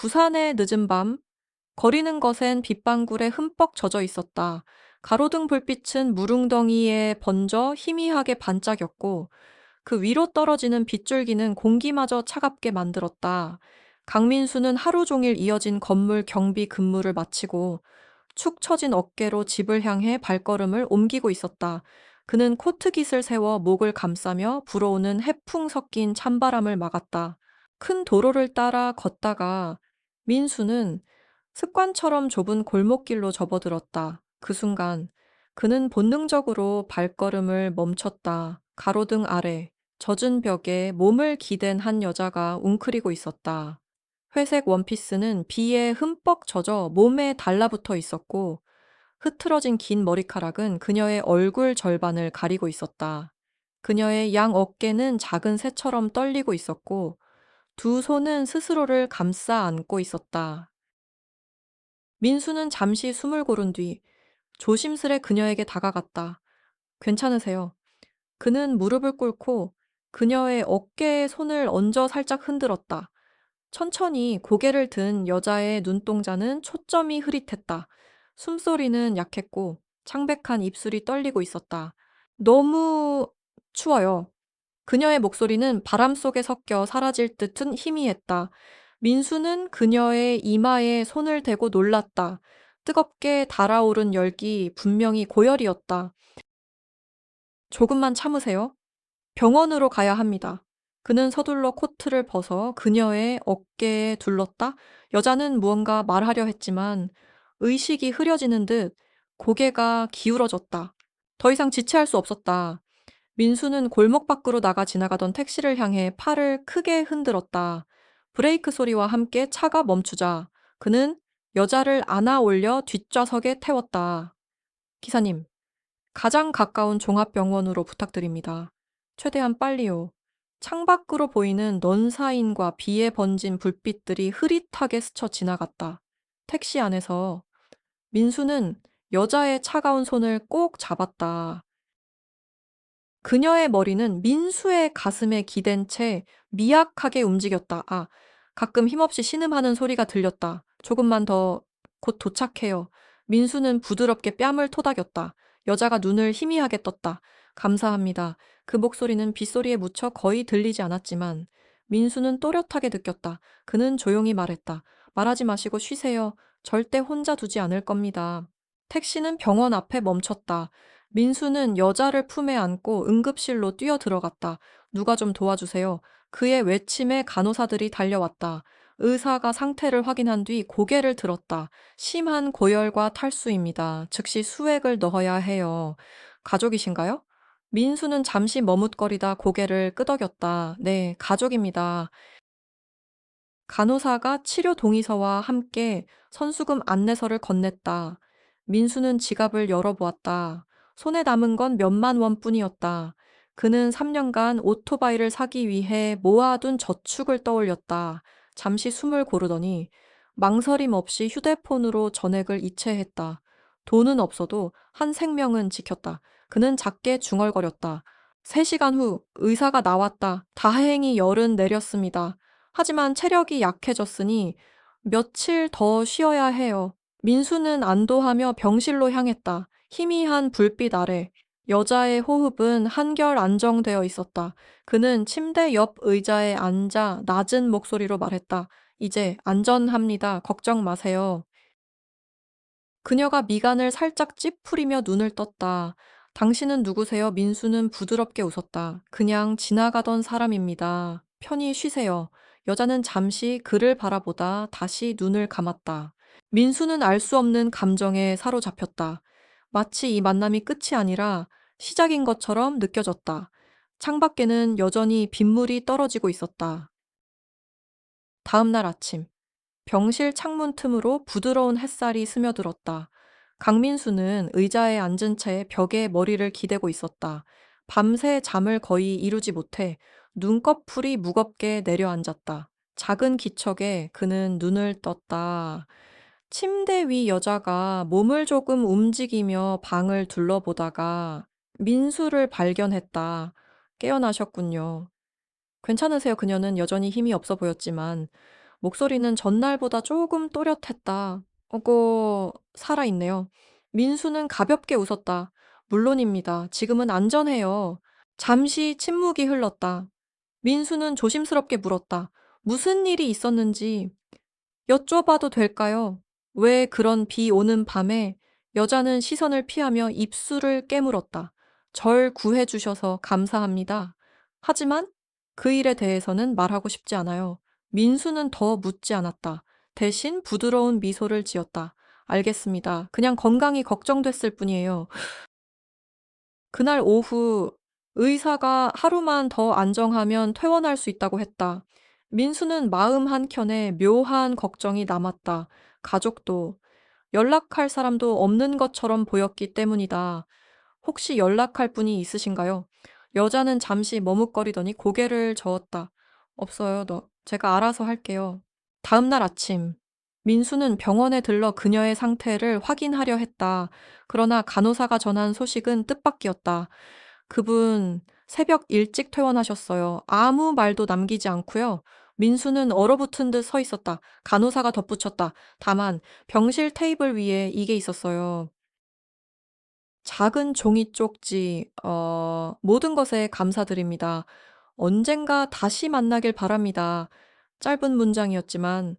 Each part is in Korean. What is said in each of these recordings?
부산의 늦은 밤, 거리는 것엔 빗방울에 흠뻑 젖어 있었다. 가로등 불빛은 무릉덩이에 번져 희미하게 반짝였고 그 위로 떨어지는 빗줄기는 공기마저 차갑게 만들었다. 강민수는 하루 종일 이어진 건물 경비 근무를 마치고 축 처진 어깨로 집을 향해 발걸음을 옮기고 있었다. 그는 코트깃을 세워 목을 감싸며 불어오는 해풍 섞인 찬바람을 막았다. 큰 도로를 따라 걷다가 민수는 습관처럼 좁은 골목길로 접어들었다. 그 순간 그는 본능적으로 발걸음을 멈췄다. 가로등 아래 젖은 벽에 몸을 기댄 한 여자가 웅크리고 있었다. 회색 원피스는 비에 흠뻑 젖어 몸에 달라붙어 있었고 흐트러진 긴 머리카락은 그녀의 얼굴 절반을 가리고 있었다. 그녀의 양 어깨는 작은 새처럼 떨리고 있었고 두 손은 스스로를 감싸 안고 있었다. 민수는 잠시 숨을 고른 뒤 조심스레 그녀에게 다가갔다. 괜찮으세요? 그는 무릎을 꿇고 그녀의 어깨에 손을 얹어 살짝 흔들었다. 천천히 고개를 든 여자의 눈동자는 초점이 흐릿했다. 숨소리는 약했고 창백한 입술이 떨리고 있었다. 너무 추워요. 그녀의 목소리는 바람 속에 섞여 사라질 듯은 희미했다. 민수는 그녀의 이마에 손을 대고 놀랐다. 뜨겁게 달아오른 열기 분명히 고열이었다. 조금만 참으세요. 병원으로 가야 합니다. 그는 서둘러 코트를 벗어 그녀의 어깨에 둘렀다. 여자는 무언가 말하려 했지만 의식이 흐려지는 듯 고개가 기울어졌다. 더 이상 지체할 수 없었다. 민수는 골목 밖으로 나가 지나가던 택시를 향해 팔을 크게 흔들었다. 브레이크 소리와 함께 차가 멈추자 그는 여자를 안아 올려 뒷좌석에 태웠다. 기사님, 가장 가까운 종합병원으로 부탁드립니다. 최대한 빨리요. 창밖으로 보이는 넌사인과 비에 번진 불빛들이 흐릿하게 스쳐 지나갔다. 택시 안에서 민수는 여자의 차가운 손을 꼭 잡았다. 그녀의 머리는 민수의 가슴에 기댄 채 미약하게 움직였다. 가끔 힘없이 신음하는 소리가 들렸다. 조금만 더, 곧 도착해요. 민수는 부드럽게 뺨을 토닥였다. 여자가 눈을 희미하게 떴다. 감사합니다. 그 목소리는 빗소리에 묻혀 거의 들리지 않았지만 민수는 또렷하게 느꼈다. 그는 조용히 말했다. 말하지 마시고 쉬세요. 절대 혼자 두지 않을 겁니다. 택시는 병원 앞에 멈췄다. 민수는 여자를 품에 안고 응급실로 뛰어 들어갔다. 누가 좀 도와주세요. 그의 외침에 간호사들이 달려왔다. 의사가 상태를 확인한 뒤 고개를 들었다. 심한 고열과 탈수입니다. 즉시 수액을 넣어야 해요. 가족이신가요? 민수는 잠시 머뭇거리다 고개를 끄덕였다. 네, 가족입니다. 간호사가 치료 동의서와 함께 선수금 안내서를 건넸다. 민수는 지갑을 열어보았다. 손에 남은 건 몇만 원뿐이었다. 그는 3년간 오토바이를 사기 위해 모아둔 저축을 떠올렸다. 잠시 숨을 고르더니 망설임 없이 휴대폰으로 전액을 이체했다. 돈은 없어도 한 생명은 지켰다. 그는 작게 중얼거렸다. 3시간 후 의사가 나왔다. 다행히 열은 내렸습니다. 하지만 체력이 약해졌으니 며칠 더 쉬어야 해요. 민수는 안도하며 병실로 향했다. 희미한 불빛 아래 여자의 호흡은 한결 안정되어 있었다. 그는 침대 옆 의자에 앉아 낮은 목소리로 말했다. 이제 안전합니다. 걱정 마세요. 그녀가 미간을 살짝 찌푸리며 눈을 떴다. 당신은 누구세요? 민수는 부드럽게 웃었다. 그냥 지나가던 사람입니다. 편히 쉬세요. 여자는 잠시 그를 바라보다 다시 눈을 감았다. 민수는 알 수 없는 감정에 사로잡혔다. 마치 이 만남이 끝이 아니라 시작인 것처럼 느껴졌다. 창밖에는 여전히 빗물이 떨어지고 있었다. 다음 날 아침. 병실 창문 틈으로 부드러운 햇살이 스며들었다. 강민수는 의자에 앉은 채 벽에 머리를 기대고 있었다. 밤새 잠을 거의 이루지 못해 눈꺼풀이 무겁게 내려앉았다. 작은 기척에 그는 눈을 떴다. 침대 위 여자가 몸을 조금 움직이며 방을 둘러보다가 민수를 발견했다. 깨어나셨군요. 괜찮으세요? 그녀는 여전히 힘이 없어 보였지만 목소리는 전날보다 조금 또렷했다. 살아있네요. 민수는 가볍게 웃었다. 물론입니다. 지금은 안전해요. 잠시 침묵이 흘렀다. 민수는 조심스럽게 물었다. 무슨 일이 있었는지 여쭤봐도 될까요? 왜 그런 비 오는 밤에 여자는 시선을 피하며 입술을 깨물었다. 절 구해주셔서 감사합니다. 하지만 그 일에 대해서는 말하고 싶지 않아요. 민수는 더 묻지 않았다. 대신 부드러운 미소를 지었다. 알겠습니다. 그냥 건강이 걱정됐을 뿐이에요. 그날 오후 의사가 하루만 더 안정하면 퇴원할 수 있다고 했다. 민수는 마음 한켠에 묘한 걱정이 남았다. 가족도 연락할 사람도 없는 것처럼 보였기 때문이다. 혹시 연락할 분이 있으신가요? 여자는 잠시 머뭇거리더니 고개를 저었다. 없어요, 제가 알아서 할게요. 다음 날 아침, 민수는 병원에 들러 그녀의 상태를 확인하려 했다. 그러나 간호사가 전한 소식은 뜻밖이었다. 그분 새벽 일찍 퇴원하셨어요. 아무 말도 남기지 않고요. 민수는 얼어붙은 듯 서 있었다. 간호사가 덧붙였다. 다만 병실 테이블 위에 이게 있었어요. 작은 종이 쪽지, 모든 것에 감사드립니다. 언젠가 다시 만나길 바랍니다. 짧은 문장이었지만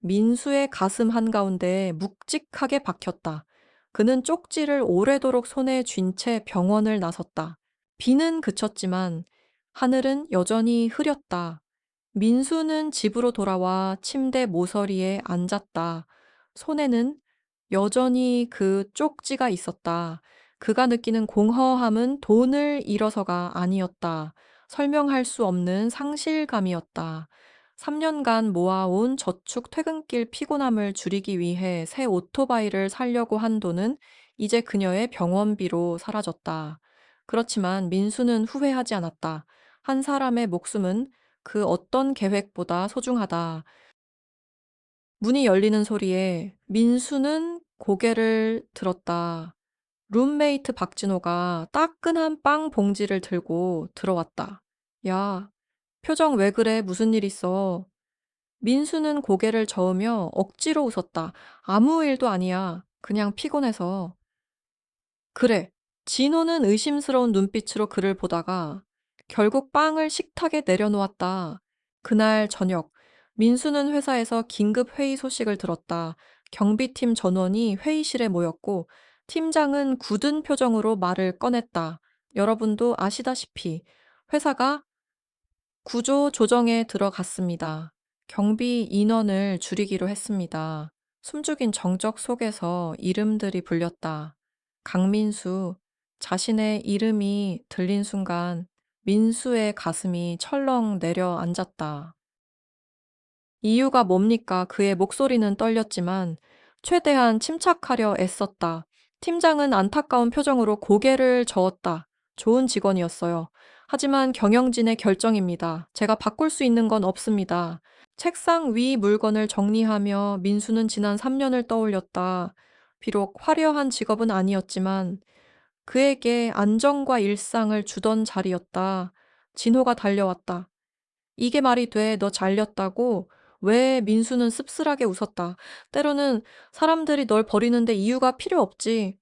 민수의 가슴 한가운데 묵직하게 박혔다. 그는 쪽지를 오래도록 손에 쥔 채 병원을 나섰다. 비는 그쳤지만 하늘은 여전히 흐렸다. 민수는 집으로 돌아와 침대 모서리에 앉았다. 손에는 여전히 그 쪽지가 있었다. 그가 느끼는 공허함은 돈을 잃어서가 아니었다. 설명할 수 없는 상실감이었다. 3년간 모아온 저축 퇴근길 피곤함을 줄이기 위해 새 오토바이를 사려고 한 돈은 이제 그녀의 병원비로 사라졌다. 그렇지만 민수는 후회하지 않았다. 한 사람의 목숨은 그 어떤 계획보다 소중하다. 문이 열리는 소리에 민수는 고개를 들었다. 룸메이트 박진호가 따끈한 빵 봉지를 들고 들어왔다. 야, 표정 왜 그래? 무슨 일 있어? 민수는 고개를 저으며 억지로 웃었다. 아무 일도 아니야. 그냥 피곤해서. 그래. 진호는 의심스러운 눈빛으로 그를 보다가 결국 빵을 식탁에 내려놓았다. 그날 저녁, 민수는 회사에서 긴급 회의 소식을 들었다. 경비팀 전원이 회의실에 모였고 팀장은 굳은 표정으로 말을 꺼냈다. 여러분도 아시다시피 회사가 구조 조정에 들어갔습니다. 경비 인원을 줄이기로 했습니다. 숨죽인 정적 속에서 이름들이 불렸다. 강민수, 자신의 이름이 들린 순간 민수의 가슴이 철렁 내려앉았다. 이유가 뭡니까? 그의 목소리는 떨렸지만 최대한 침착하려 애썼다. 팀장은 안타까운 표정으로 고개를 저었다. 좋은 직원이었어요. 하지만 경영진의 결정입니다. 제가 바꿀 수 있는 건 없습니다. 책상 위 물건을 정리하며 민수는 지난 3년을 떠올렸다. 비록 화려한 직업은 아니었지만 그에게 안정과 일상을 주던 자리였다. 진호가 달려왔다. 이게 말이 돼. 너 잘렸다고? 왜? 민수는 씁쓸하게 웃었다. 때로는 사람들이 널 버리는데 이유가 필요 없지.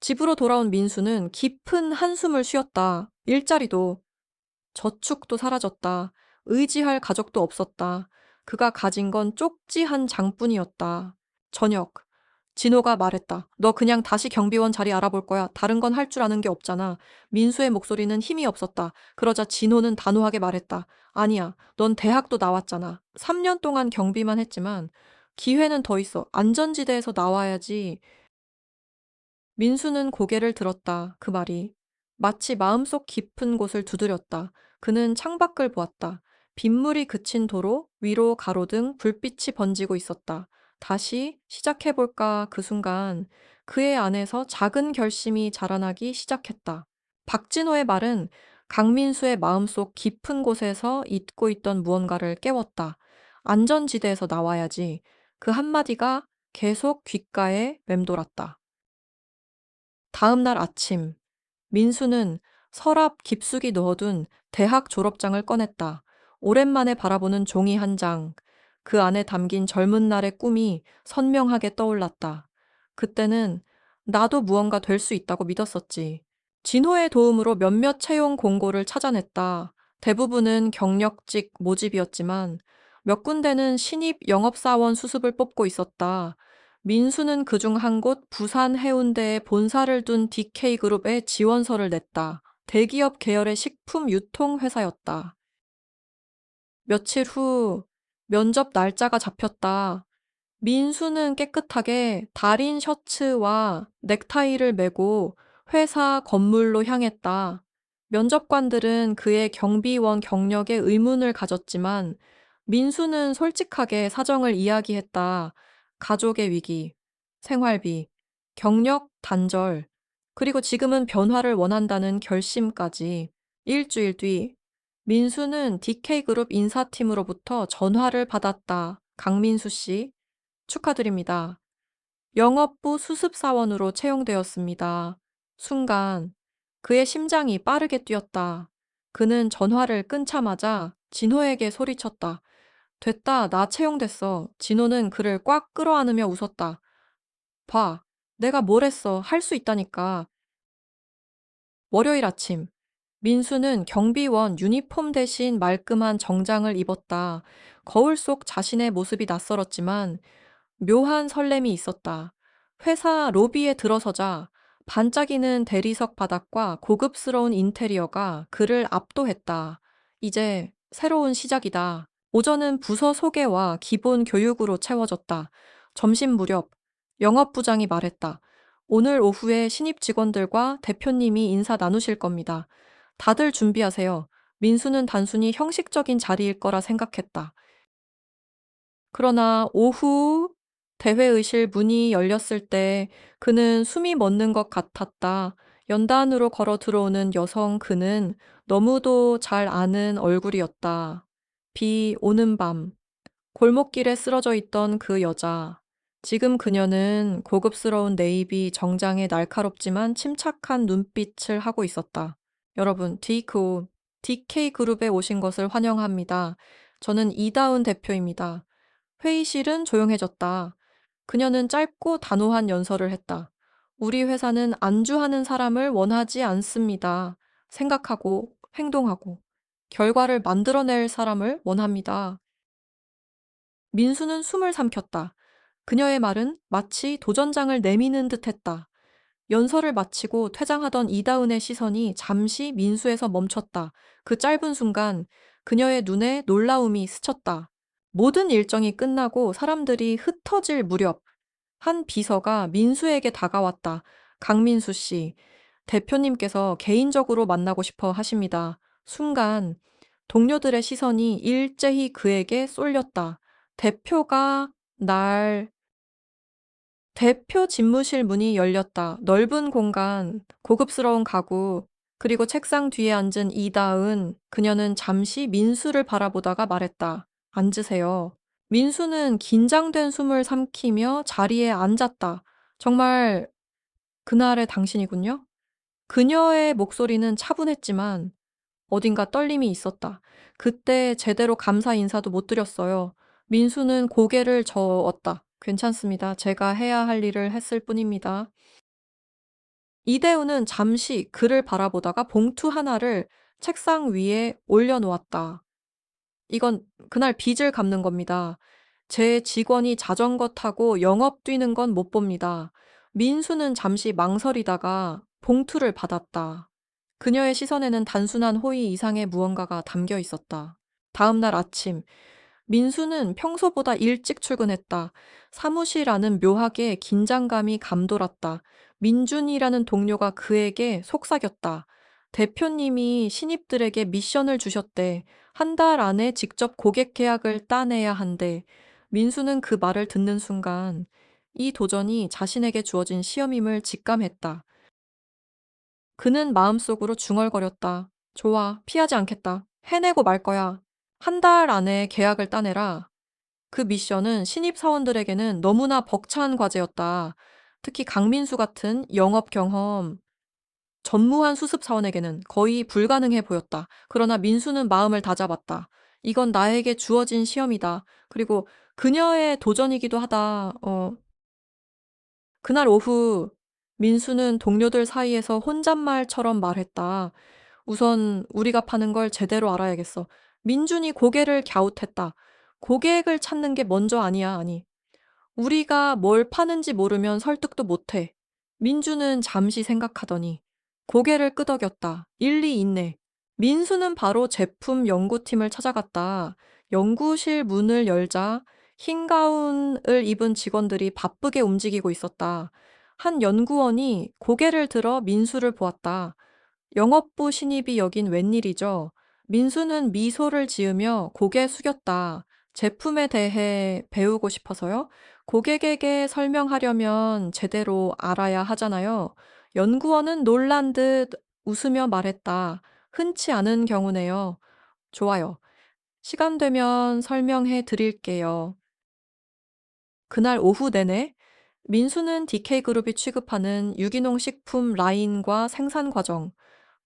집으로 돌아온 민수는 깊은 한숨을 쉬었다. 일자리도, 저축도 사라졌다. 의지할 가족도 없었다. 그가 가진 건 쪽지 한 장뿐이었다. 저녁, 진호가 말했다. 너 그냥 다시 경비원 자리 알아볼 거야. 다른 건 할 줄 아는 게 없잖아. 민수의 목소리는 힘이 없었다. 그러자 진호는 단호하게 말했다. 아니야. 넌 대학도 나왔잖아. 3년 동안 경비만 했지만 기회는 더 있어. 안전지대에서 나와야지. 민수는 고개를 들었다. 그 말이 마치 마음속 깊은 곳을 두드렸다. 그는 창밖을 보았다. 빗물이 그친 도로 위로 가로등 불빛이 번지고 있었다. 다시 시작해볼까 그 순간 그의 안에서 작은 결심이 자라나기 시작했다. 박진호의 말은 강민수의 마음속 깊은 곳에서 잊고 있던 무언가를 깨웠다. 안전지대에서 나와야지. 그 한마디가 계속 귓가에 맴돌았다. 다음 날 아침, 민수는 서랍 깊숙이 넣어둔 대학 졸업장을 꺼냈다. 오랜만에 바라보는 종이 한 장, 그 안에 담긴 젊은 날의 꿈이 선명하게 떠올랐다. 그때는 나도 무언가 될 수 있다고 믿었었지. 진호의 도움으로 몇몇 채용 공고를 찾아냈다. 대부분은 경력직 모집이었지만 몇 군데는 신입 영업사원 수습을 뽑고 있었다. 민수는 그중 한 곳 부산 해운대에 본사를 둔 DK그룹에 지원서를 냈다. 대기업 계열의 식품 유통 회사였다. 며칠 후 면접 날짜가 잡혔다. 민수는 깨끗하게 달인 셔츠와 넥타이를 메고 회사 건물로 향했다. 면접관들은 그의 경비원 경력에 의문을 가졌지만 민수는 솔직하게 사정을 이야기했다. 가족의 위기, 생활비, 경력 단절, 그리고 지금은 변화를 원한다는 결심까지. 일주일 뒤 민수는 DK그룹 인사팀으로부터 전화를 받았다. 강민수 씨, 축하드립니다. 영업부 수습사원으로 채용되었습니다. 순간 그의 심장이 빠르게 뛰었다. 그는 전화를 끊자마자 진호에게 소리쳤다. 됐다, 나 채용됐어. 진호는 그를 꽉 끌어안으며 웃었다. 봐, 내가 뭘 했어. 할 수 있다니까. 월요일 아침, 민수는 경비원 유니폼 대신 말끔한 정장을 입었다. 거울 속 자신의 모습이 낯설었지만 묘한 설렘이 있었다. 회사 로비에 들어서자 반짝이는 대리석 바닥과 고급스러운 인테리어가 그를 압도했다. 이제 새로운 시작이다. 오전은 부서 소개와 기본 교육으로 채워졌다. 점심 무렵 영업부장이 말했다. 오늘 오후에 신입 직원들과 대표님이 인사 나누실 겁니다. 다들 준비하세요. 민수는 단순히 형식적인 자리일 거라 생각했다. 그러나 오후 대회의실 문이 열렸을 때 그는 숨이 멎는 것 같았다. 연단으로 걸어 들어오는 여성, 그는 너무도 잘 아는 얼굴이었다. 비 오는 밤, 골목길에 쓰러져 있던 그 여자. 지금 그녀는 고급스러운 네이비 정장에 날카롭지만 침착한 눈빛을 하고 있었다. 여러분, DK그룹에 오신 것을 환영합니다. 저는 이다은 대표입니다. 회의실은 조용해졌다. 그녀는 짧고 단호한 연설을 했다. 우리 회사는 안주하는 사람을 원하지 않습니다. 생각하고 행동하고 결과를 만들어낼 사람을 원합니다. 민수는 숨을 삼켰다. 그녀의 말은 마치 도전장을 내미는 듯 했다. 연설을 마치고 퇴장하던 이다은의 시선이 잠시 민수에서 멈췄다. 그 짧은 순간 그녀의 눈에 놀라움이 스쳤다. 모든 일정이 끝나고 사람들이 흩어질 무렵 한 비서가 민수에게 다가왔다. 강민수 씨, 대표님께서 개인적으로 만나고 싶어 하십니다. 순간 동료들의 시선이 일제히 그에게 쏠렸다. 대표가 날 대표 집무실 문이 열렸다. 넓은 공간, 고급스러운 가구, 그리고 책상 뒤에 앉은 이다은, 그녀는 잠시 민수를 바라보다가 말했다. 앉으세요. 민수는 긴장된 숨을 삼키며 자리에 앉았다. 정말 그날의 당신이군요? 그녀의 목소리는 차분했지만 어딘가 떨림이 있었다. 그때 제대로 감사 인사도 못 드렸어요. 민수는 고개를 저었다. 괜찮습니다. 제가 해야 할 일을 했을 뿐입니다. 이대우는 잠시 그를 바라보다가 봉투 하나를 책상 위에 올려놓았다. 이건 그날 빚을 갚는 겁니다. 제 직원이 자전거 타고 영업 뛰는 건 못 봅니다. 민수는 잠시 망설이다가 봉투를 받았다. 그녀의 시선에는 단순한 호의 이상의 무언가가 담겨 있었다. 다음 날 아침, 민수는 평소보다 일찍 출근했다. 사무실 안은 묘하게 긴장감이 감돌았다. 민준이라는 동료가 그에게 속삭였다. 대표님이 신입들에게 미션을 주셨대. 한 달 안에 직접 고객 계약을 따내야 한대. 민수는 그 말을 듣는 순간 이 도전이 자신에게 주어진 시험임을 직감했다. 그는 마음속으로 중얼거렸다. 좋아, 피하지 않겠다. 해내고 말 거야. 한 달 안에 계약을 따내라. 그 미션은 신입사원들에게는 너무나 벅찬 과제였다. 특히 강민수 같은 영업 경험 전무한 수습사원에게는 거의 불가능해 보였다. 그러나 민수는 마음을 다잡았다. 이건 나에게 주어진 시험이다. 그리고 그녀의 도전이기도 하다. 그날 오후 민수는 동료들 사이에서 혼잣말처럼 말했다. 우선 우리가 파는 걸 제대로 알아야겠어. 민준이 고개를 갸웃했다. 고객을 찾는 게 먼저 아니야, 아니. 우리가 뭘 파는지 모르면 설득도 못해. 민주는 잠시 생각하더니 고개를 끄덕였다. 일리 있네. 민수는 바로 제품 연구팀을 찾아갔다. 연구실 문을 열자 흰 가운을 입은 직원들이 바쁘게 움직이고 있었다. 한 연구원이 고개를 들어 민수를 보았다. 영업부 신입이 여긴 웬일이죠? 민수는 미소를 지으며 고개 숙였다. 제품에 대해 배우고 싶어서요? 고객에게 설명하려면 제대로 알아야 하잖아요. 연구원은 놀란 듯 웃으며 말했다. 흔치 않은 경우네요. 좋아요. 시간 되면 설명해 드릴게요. 그날 오후 내내 민수는 DK그룹이 취급하는 유기농 식품 라인과 생산 과정,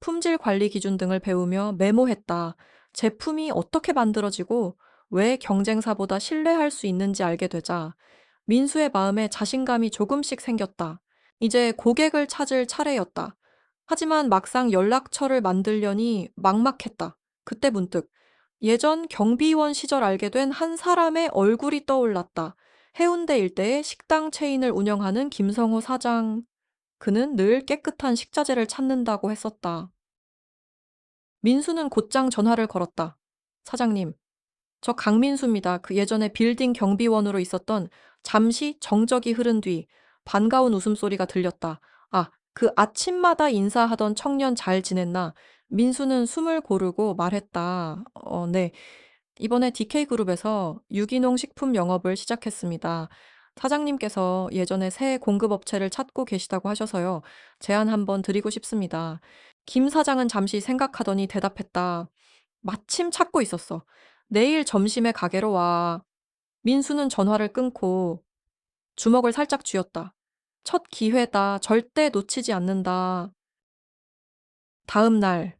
품질 관리 기준 등을 배우며 메모했다. 제품이 어떻게 만들어지고 왜 경쟁사보다 신뢰할 수 있는지 알게 되자 민수의 마음에 자신감이 조금씩 생겼다. 이제 고객을 찾을 차례였다. 하지만 막상 연락처를 만들려니 막막했다. 그때 문득 예전 경비원 시절 알게 된 한 사람의 얼굴이 떠올랐다. 해운대 일대의 식당 체인을 운영하는 김성호 사장. 그는 늘 깨끗한 식자재를 찾는다고 했었다. 민수는 곧장 전화를 걸었다. 사장님, 저 강민수입니다. 그 예전에 빌딩 경비원으로 있었던. 잠시 정적이 흐른 뒤 반가운 웃음소리가 들렸다. 아, 그 아침마다 인사하던 청년 잘 지냈나? 민수는 숨을 고르고 말했다. 네. 이번에 DK그룹에서 유기농 식품 영업을 시작했습니다. 사장님께서 예전에 새 공급업체를 찾고 계시다고 하셔서요. 제안 한번 드리고 싶습니다. 김 사장은 잠시 생각하더니 대답했다. 마침 찾고 있었어. 내일 점심에 가게로 와. 민수는 전화를 끊고 주먹을 살짝 쥐었다. 첫 기회다. 절대 놓치지 않는다. 다음 날,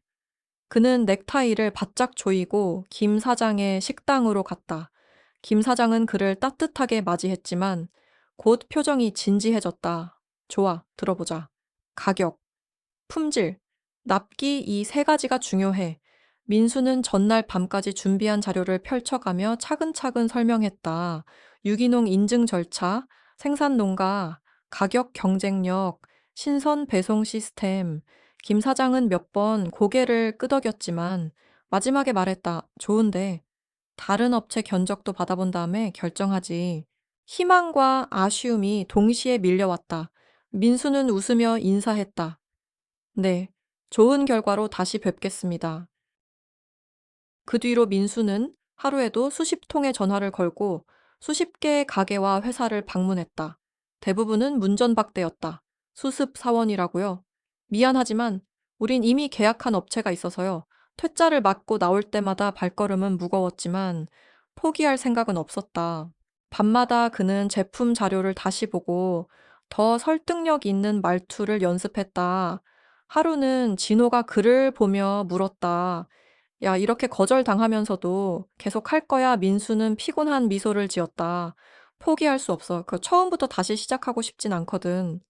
그는 넥타이를 바짝 조이고 김 사장의 식당으로 갔다. 김 사장은 그를 따뜻하게 맞이했지만 곧 표정이 진지해졌다. 좋아, 들어보자. 가격, 품질, 납기 이 세 가지가 중요해. 민수는 전날 밤까지 준비한 자료를 펼쳐가며 차근차근 설명했다. 유기농 인증 절차, 생산 농가, 가격 경쟁력, 신선 배송 시스템. 김 사장은 몇 번 고개를 끄덕였지만 마지막에 말했다. 좋은데 다른 업체 견적도 받아본 다음에 결정하지. 희망과 아쉬움이 동시에 밀려왔다. 민수는 웃으며 인사했다. 네, 좋은 결과로 다시 뵙겠습니다. 그 뒤로 민수는 하루에도 수십 통의 전화를 걸고 수십 개의 가게와 회사를 방문했다. 대부분은 문전박대였다. 수습 사원이라고요. 미안하지만 우린 이미 계약한 업체가 있어서요. 퇴짜를 맞고 나올 때마다 발걸음은 무거웠지만 포기할 생각은 없었다. 밤마다 그는 제품 자료를 다시 보고 더 설득력 있는 말투를 연습했다. 하루는 진호가 글을 보며 물었다. 야, 이렇게 거절당하면서도 계속 할 거야. 민수는 피곤한 미소를 지었다. 포기할 수 없어. 처음부터 다시 시작하고 싶진 않거든.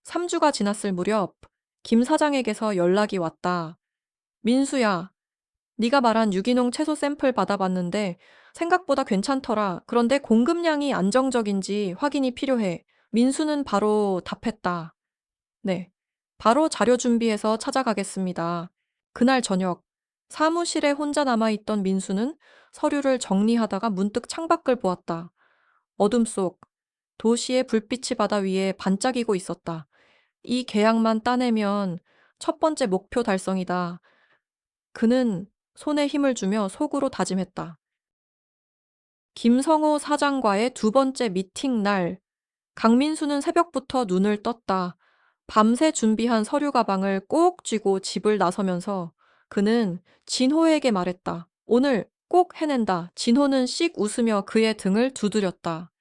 3주가 지났을 무렵 김 사장에게서 연락이 왔다. 민수야, 네가 말한 유기농 채소 샘플 받아봤는데 생각보다 괜찮더라. 그런데 공급량이 안정적인지 확인이 필요해. 민수는 바로 답했다. 네. 바로 자료 준비해서 찾아가겠습니다. 그날 저녁, 사무실에 혼자 남아있던 민수는 서류를 정리하다가 문득 창밖을 보았다. 어둠 속 도시의 불빛이 바다 위에 반짝이고 있었다. 이 계약만 따내면 첫 번째 목표 달성이다. 그는 손에 힘을 주며 속으로 다짐했다. 김성호 사장과의 두 번째 미팅 날, 강민수는 새벽부터 눈을 떴다. 밤새 준비한 서류 가방을 꼭 쥐고 집을 나서면서 그는 진호에게 말했다. 오늘 꼭 해낸다. 진호는 씩 웃으며 그의 등을 두드렸다.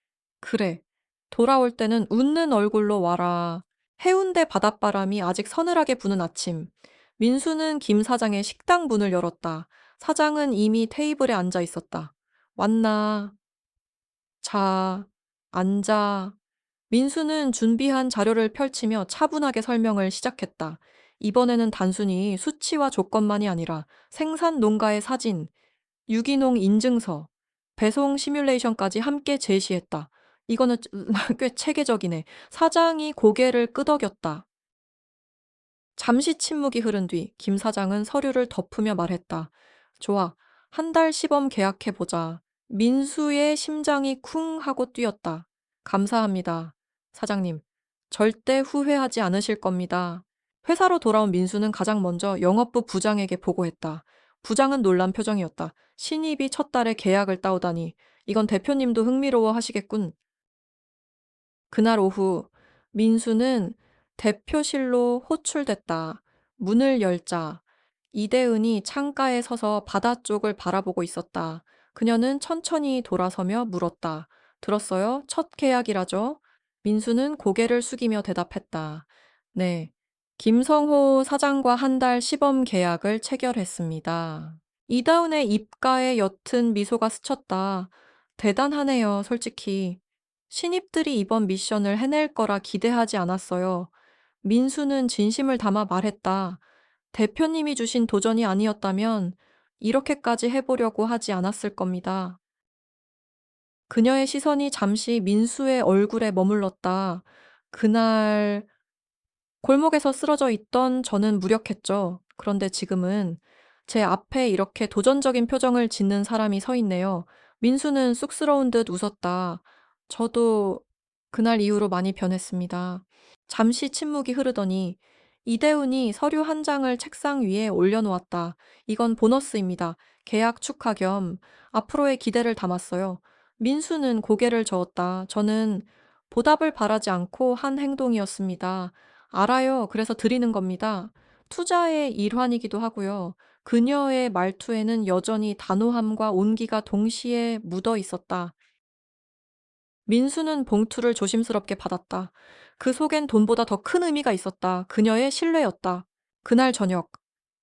그래. 돌아올 때는 웃는 얼굴로 와라. 해운대 바닷바람이 아직 서늘하게 부는 아침. 민수는 김 사장의 식당 문을 열었다. 사장은 이미 테이블에 앉아 있었다. 왔나? 자, 앉아. 민수는 준비한 자료를 펼치며 차분하게 설명을 시작했다. 이번에는 단순히 수치와 조건만이 아니라 생산 농가의 사진, 유기농 인증서, 배송 시뮬레이션까지 함께 제시했다. 이거는 꽤 체계적이네. 사장이 고개를 끄덕였다. 잠시 침묵이 흐른 뒤 김 사장은 서류를 덮으며 말했다. 좋아. 한 달 시범 계약해보자. 민수의 심장이 쿵 하고 뛰었다. 감사합니다. 사장님. 절대 후회하지 않으실 겁니다. 회사로 돌아온 민수는 가장 먼저 영업부 부장에게 보고했다. 부장은 놀란 표정이었다. 신입이 첫 달에 계약을 따오다니. 이건 대표님도 흥미로워 하시겠군. 그날 오후 민수는 대표실로 호출됐다. 문을 열자 이대은이 창가에 서서 바다 쪽을 바라보고 있었다. 그녀는 천천히 돌아서며 물었다. 들었어요? 첫 계약이라죠? 민수는 고개를 숙이며 대답했다. 네. 김성호 사장과 한 달 시범 계약을 체결했습니다. 이다운의 입가에 옅은 미소가 스쳤다. 대단하네요, 솔직히. 신입들이 이번 미션을 해낼 거라 기대하지 않았어요. 민수는 진심을 담아 말했다. 대표님이 주신 도전이 아니었다면 이렇게까지 해보려고 하지 않았을 겁니다. 그녀의 시선이 잠시 민수의 얼굴에 머물렀다. 그날 골목에서 쓰러져 있던 저는 무력했죠. 그런데 지금은 제 앞에 이렇게 도전적인 표정을 짓는 사람이 서 있네요. 민수는 쑥스러운 듯 웃었다. 저도 그날 이후로 많이 변했습니다. 잠시 침묵이 흐르더니 이대훈이 서류 한 장을 책상 위에 올려놓았다. 이건 보너스입니다. 계약 축하 겸 앞으로의 기대를 담았어요. 민수는 고개를 저었다. 저는 보답을 바라지 않고 한 행동이었습니다. 알아요. 그래서 드리는 겁니다. 투자의 일환이기도 하고요. 그녀의 말투에는 여전히 단호함과 온기가 동시에 묻어 있었다. 민수는 봉투를 조심스럽게 받았다. 그 속엔 돈보다 더 큰 의미가 있었다. 그녀의 신뢰였다. 그날 저녁,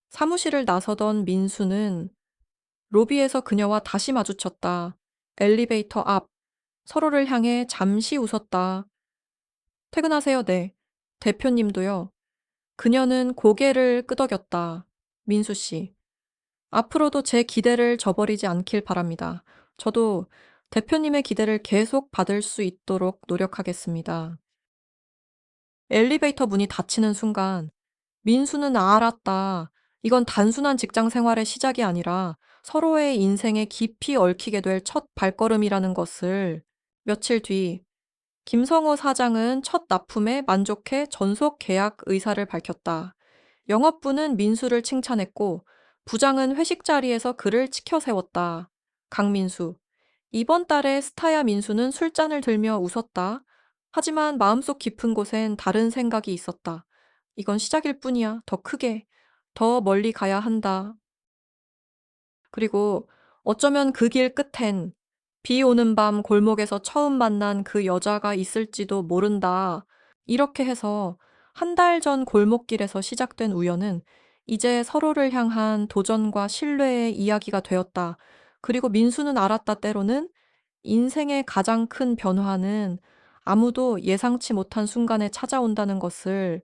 사무실을 나서던 민수는 로비에서 그녀와 다시 마주쳤다. 엘리베이터 앞, 서로를 향해 잠시 웃었다. 퇴근하세요, 네. 대표님도요. 그녀는 고개를 끄덕였다. 민수 씨, 앞으로도 제 기대를 저버리지 않길 바랍니다. 저도 대표님의 기대를 계속 받을 수 있도록 노력하겠습니다. 엘리베이터 문이 닫히는 순간 민수는 알았다. 이건 단순한 직장 생활의 시작이 아니라 서로의 인생에 깊이 얽히게 될 첫 발걸음이라는 것을. 며칠 뒤 김성호 사장은 첫 납품에 만족해 전속 계약 의사를 밝혔다. 영업부는 민수를 칭찬했고 부장은 회식 자리에서 그를 치켜 세웠다. 강민수. 이번 달에 스타야 민수는 술잔을 들며 웃었다. 하지만 마음속 깊은 곳엔 다른 생각이 있었다. 이건 시작일 뿐이야. 더 크게, 더 멀리 가야 한다. 그리고 어쩌면 그 길 끝엔 비 오는 밤 골목에서 처음 만난 그 여자가 있을지도 모른다. 이렇게 해서 한 달 전 골목길에서 시작된 우연은 이제 서로를 향한 도전과 신뢰의 이야기가 되었다. 그리고 민수는 알았다. 때로는 인생의 가장 큰 변화는 아무도 예상치 못한 순간에 찾아온다는 것을.